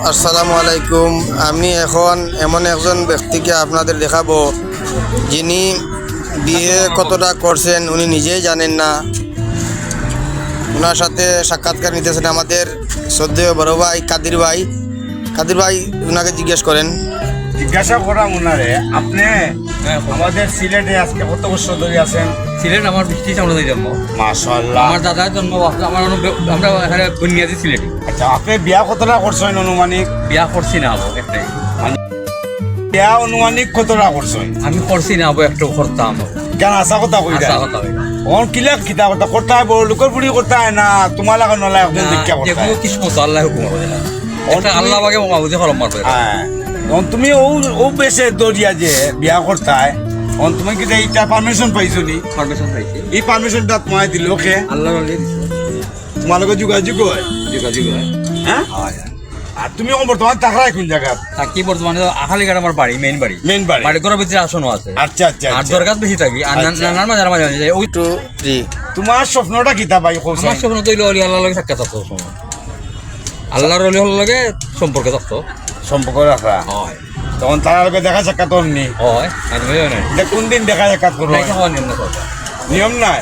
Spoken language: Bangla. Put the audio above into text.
আসসালামু আলাইকুম। আমি এখন এমন একজন ব্যক্তিকে আপনাদের দেখাবো যিনি বিয়ে কতটা করছেন উনি নিজেই জানেন না। ওনার সাথে সাক্ষাৎকার নিতেছেন আমাদের শ্রদ্ধেয় বড় ভাই কাদির ভাই। কাদির ভাই, ওনাকে জিজ্ঞেস করেন। জিজ্ঞাসা করা ওনারে, আপনি আমাদের সিলেটে আজকে কত বছর ধরে আছেন? সিলেট আমার বৃষ্টি চামড়াতে জন্ম। মাশাআল্লাহ। আমার দাদার জন্ম আমার আমরা এখানে বুনিয়াদি সিলেটি। আচ্ছা, আপনি বিয়া কতটা করছেন অনুমানিক? বিয়া করছি না আবো একটাই, বিয়া অনুমানিক কতটা করছেন? আমি করছি না আবো একটু করতাম। কেন আসা কথা কইরা? আশা কথা হইলো। ওন কিলা কিতা কথা করতে হয়, বড় লোকের বুড়ি করতে হয় না, তোমার লাগা নলা একজন দীক্ষা করতে যেগুলো হয়। কিসমত আল্লাহ হুকুম হবে না। একটা তুমি- আল্লাহ বাগে মাবুদে হরম মারবে। হ্যাঁ, ওন তুমি ও বেশে দরিয়া যে বিয়া করতে হয়, ওন তুমি কি এইটা পারমিশন পাইছো নি? পারমিশন পাইছি এই পারমিশনটা তোমায় দিল কে? আল্লাহ রাজি দিছে। তোমার লগে যোগাযোগ হয়? যোগাযোগ হয়। হ্যাঁ। আর তুমি এখন বর্তমান থাকরাই কোন জায়গা? থাকি বর্তমানে আখালিঘাট আমার বাড়ি, মেইন বাড়ি। মেইন বাড়ি। বাড়ি করার ভিতরে আসনও আছে। আচ্ছা আচ্ছা আর আচ্ছা। দরকার বেশি থাকি আর আচ্ছা। নানার মাঝে মাঝে মাঝে ওই 2, 3। তোমার স্বপ্নটা কিতা ভাই কইছো? আমার স্বপ্ন তৈরি অলি আল্লাহর লগে সাক্ষাৎ থাকতো সময়। আল্লাহর অলি হল লগে সম্পর্ক থাকতো। সম্পর্ক রাখা। হয় তখন তার লগে দেখা সাক্ষাৎ হননি? হয় আমি বুঝি না। এটা কোন দিন দেখা সাক্ষাৎ করবো? নাই খাওয়া নিয়ম না কথা। নিয়ম নাই।